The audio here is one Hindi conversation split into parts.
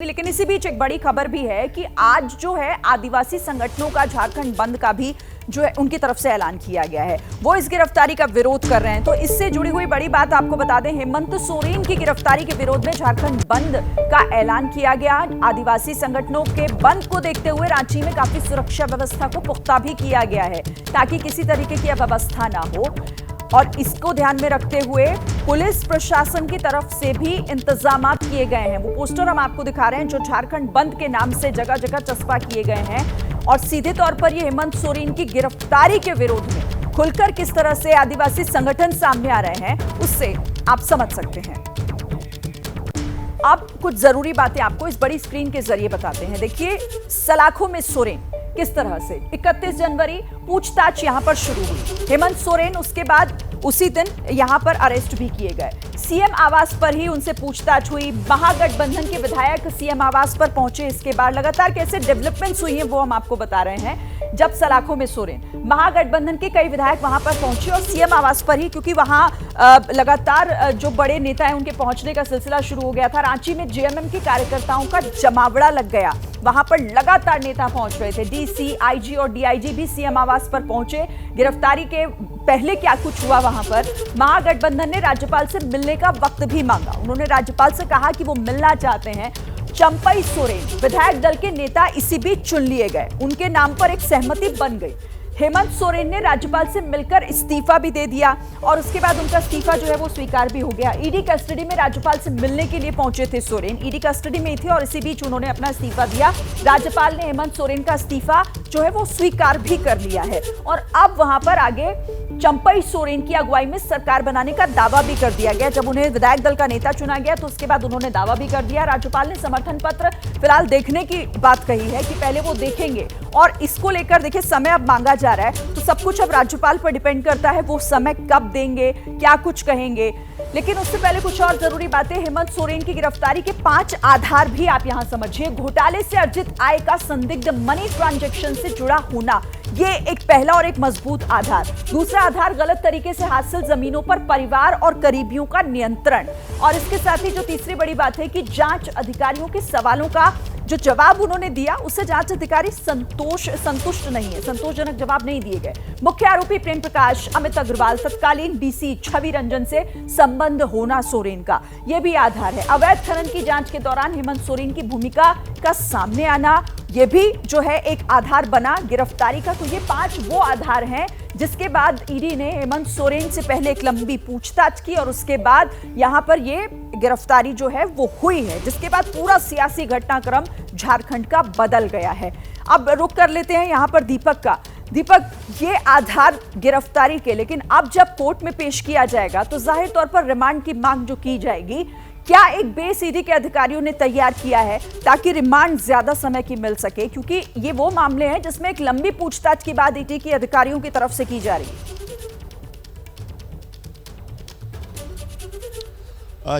लेकिन इसी बीच एक बड़ी खबर भी है कि आज जो है आदिवासी संगठनों का झारखंड बंद का भी जो है उनकी तरफ से ऐलान किया गया है। वो इस गिरफ्तारी का विरोध कर रहे हैं। तो इससे जुड़ी हुई बड़ी बात आपको बता दें, हेमंत सोरेन की गिरफ्तारी के विरोध में झारखंड बंद का ऐलान किया गया। आदिवासी संगठनों के बंद को देखते हुए रांची में काफी सुरक्षा व्यवस्था को पुख्ता भी किया गया है ताकि किसी तरीके की अव्यवस्था ना हो। और इसको ध्यान में रखते हुए पुलिस प्रशासन की तरफ से भी इंतजामात किए गए हैं। वो पोस्टर हम आपको दिखा रहे हैं जो झारखंड बंद के नाम से जगह जगह चस्पा किए गए हैं। और सीधे तौर पर ये हेमंत सोरेन की गिरफ्तारी के विरोध में खुलकर किस तरह से आदिवासी संगठन सामने आ रहे हैं उससे आप समझ सकते हैं। अब कुछ जरूरी बातें आपको इस बड़ी स्क्रीन के जरिए बताते हैं। देखिए, सलाखों में सोरेन किस तरह से 31 जनवरी पूछताछ यहां पर शुरू हुई। हेमंत सोरेन उसके बाद उसी दिन यहां पर अरेस्ट भी किए गए। सीएम आवास पर ही उनसे पूछताछ हुई। महागठबंधन के विधायक सीएम आवास पर पहुंचे। इसके बाद लगातार कैसे डेवलपमेंट्स हुई हैं वो हम आपको बता रहे हैं। जब सलाखों में सोरेन, महागठबंधन के कई विधायक वहां पर पहुंचे और सीएम आवास पर ही, क्योंकि वहां लगातार जो बड़े नेता हैं उनके पहुंचने का सिलसिला शुरू हो गया था। रांची में जेएमएम के कार्यकर्ताओं का जमावड़ा लग गया। वहां पर लगातार नेता पहुंच रहे थे। डीसी, आईजी और डीआईजी भी सीएम आवास पर पहुंचे। गिरफ्तारी के पहले क्या कुछ हुआ वहां पर, महागठबंधन ने राज्यपाल से मिलने का वक्त भी मांगा। उन्होंने राज्यपाल से कहा कि वो मिलना चाहते हैं। चंपई सोरेन विधायक दल के नेता इसी बीच चुन लिए गए। उनके नाम पर एक सहमति बन गई। हेमंत सोरेन ने राज्यपाल से मिलकर इस्तीफा भी दे दिया और उसके बाद उनका इस्तीफा जो है वो स्वीकार भी हो गया। ईडी कस्टडी में राज्यपाल से मिलने के लिए पहुंचे थे सोरेन। ईडी कस्टडी में थे और इसी बीच उन्होंने अपना इस्तीफा दिया। राज्यपाल ने हेमंत सोरेन का इस्तीफा जो है वो स्वीकार भी कर लिया है और अब वहां पर आगे चंपई सोरेन की अगुवाई में सरकार बनाने का दावा भी कर दिया गया। जब उन्हें विधायक दल का नेता चुना गया तो उसके बाद उन्होंने दावा भी कर दिया। राज्यपाल ने समर्थन पत्र फिलहाल देखने की बात कही है कि पहले वो देखेंगे और इसको लेकर देखिए समय अब मांगा जा रहा है तो सब कुछ अब राज्यपाल पर डिपेंड करता है वो समय कब देंगे, क्या कुछ कहेंगे। लेकिन उससे पहले कुछ और जरूरी बातें। हेमंत सोरेन की गिरफ्तारी के 5 आधार भी आप यहां समझिए। घोटाले से अर्जित आय का संदिग्ध मनी ट्रांजैक्शन से जुड़ा होना, ये एक पहला और एक मजबूत आधार। दूसरा आधार, गलत तरीके से हासिल जमीनों पर परिवार और करीबियों का नियंत्रण। और इसके साथ ही जो तीसरी बड़ी बात है कि जांच अधिकारियों के सवालों का जो जवाब उन्होंने दिया उससे जांच अधिकारी संतुष्ट नहीं है, संतोषजनक जवाब नहीं दिए गए। मुख्य आरोपी प्रेम प्रकाश, अमित अग्रवाल, तत्कालीन डीसी छवि रंजन से संबंध होना सोरेन का, यह भी आधार है। अवैध खनन की जांच के दौरान हेमंत सोरेन की भूमिका का सामने आना, यह भी जो है एक आधार बना गिरफ्तारी का। तो ये 5 वो आधार हैं जिसके बाद ईडी ने हेमंत सोरेन से पहले एक लंबी पूछताछ की और उसके बाद यहां पर ये गिरफ्तारी जो है वो हुई है, जिसके बाद पूरा सियासी घटनाक्रम झारखंड का बदल गया है। अब रुक कर लेते हैं यहां पर दीपक का। दीपक, ये आधार गिरफ्तारी के, लेकिन अब जब कोर्ट में पेश किया जाएगा तो जाहिर तौर पर रिमांड की मांग जो की जाएगी, क्या एक बेस ईडी के अधिकारियों ने तैयार किया है ताकि रिमांड ज्यादा समय की मिल सके, क्योंकि ये वो मामले हैं जिसमें एक लंबी पूछताछ के बाद ईडी के अधिकारियों की तरफ से की जा रही है।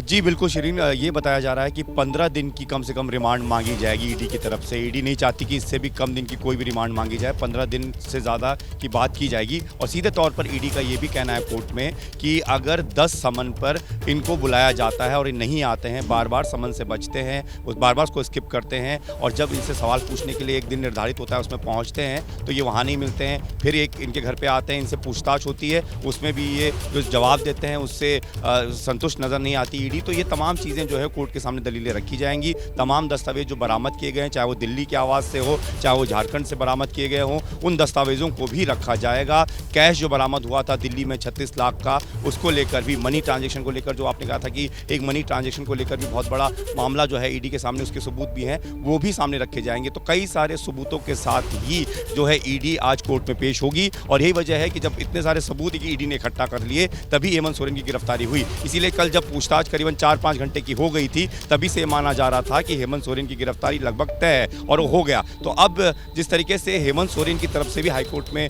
जी बिल्कुल शिरीन, ये बताया जा रहा है कि 15 दिन की कम से कम रिमांड मांगी जाएगी ईडी की तरफ से। ईडी नहीं चाहती कि इससे भी कम दिन की कोई भी रिमांड मांगी जाए। 15 दिन से ज़्यादा की बात की जाएगी। और सीधे तौर पर ईडी का ये भी कहना है कोर्ट में कि अगर 10 समन पर इनको बुलाया जाता है और ये नहीं आते हैं, बार बार समन से बचते हैं, उस बार बार उसको स्किप करते हैं और जब इनसे सवाल पूछने के लिए एक दिन निर्धारित होता है उसमें पहुँचते हैं तो ये वहाँ नहीं मिलते हैं। फिर एक इनके घर पर आते हैं, इनसे पूछताछ होती है, उसमें भी ये जो जवाब देते हैं उससे संतुष्ट नज़र नहीं आती ईडी। तो ये तमाम चीज़ें जो है कोर्ट के सामने दलीलें रखी जाएंगी। तमाम दस्तावेज जो बरामद किए गए हैं, चाहे वो दिल्ली के आवास से हो, चाहे वो झारखंड से बरामद किए गए हों, उन दस्तावेजों को भी रखा जाएगा। कैश जो बरामद हुआ था दिल्ली में 36 लाख का, उसको लेकर भी, मनी ट्रांजेक्शन को लेकर जो आपने कहा था कि एक मनी ट्रांजेक्शन को लेकर भी बहुत बड़ा मामला जो है ईडी के सामने, उसके सबूत भी हैं, वो भी सामने रखे जाएंगे। तो कई सारे सबूतों के साथ ही जो है ईडी आज कोर्ट में पेश होगी। और यही वजह है कि जब इतने सारे सबूत ईडी ने इकट्ठा कर लिए तभी हेमंत सोरेन की गिरफ्तारी हुई। इसीलिए कल जब पूछताछ करीबन 4-5 घंटे की हो गई थी तभी से माना जा रहा था कि हेमंत सोरेन की गिरफ्तारी लगभग तय है और वो हो गया। तो अब जिस तरीके से हेमंत सोरेन की तरफ से भी हाईकोर्ट में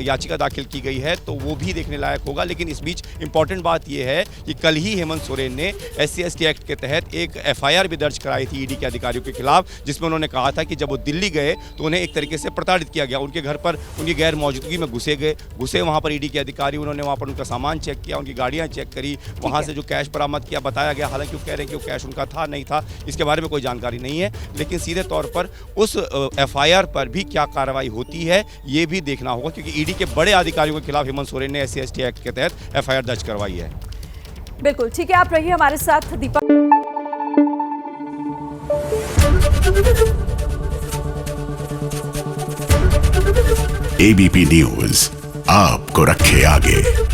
याचिका दाखिल की गई है तो वो भी देखने लायक होगा। लेकिन इस बीच इंपॉर्टेंट बात यह है कि कल ही हेमंत सोरेन ने SC/ST एक्ट के तहत एक FIR भी दर्ज कराई थी ईडी के अधिकारियों के खिलाफ, जिसमें उन्होंने कहा था कि जब वो दिल्ली गए तो उन्हें एक तरीके से प्रताड़ित किया गया। उनके घर पर उनकी गैर मौजूदगी में घुसे वहाँ पर ईडी के अधिकारी। उन्होंने वहाँ पर उनका सामान चेक किया, उनकी गाड़ियाँ चेक करी, वहाँ से जो कैश बरामद बरामद किया, बताया गया। हालांकि वो कह रहे हैं कि वो कैश उनका था नहीं था, इसके बारे में कोई जानकारी नहीं है। लेकिन सीधे तौर पर उस एफआईआर पर भी क्या कार्रवाई होती है ये भी देखना होगा, क्योंकि ईडी के बड़े अधिकारियों के खिलाफ हेमंत सोरेन ने SC/ST एक्ट के तहत एफआईआर दर्ज करवाई है। बिल्कुल ठीक है, आप रहिए हमारे साथ दीपक। ABP न्यूज आपको रखे आगे।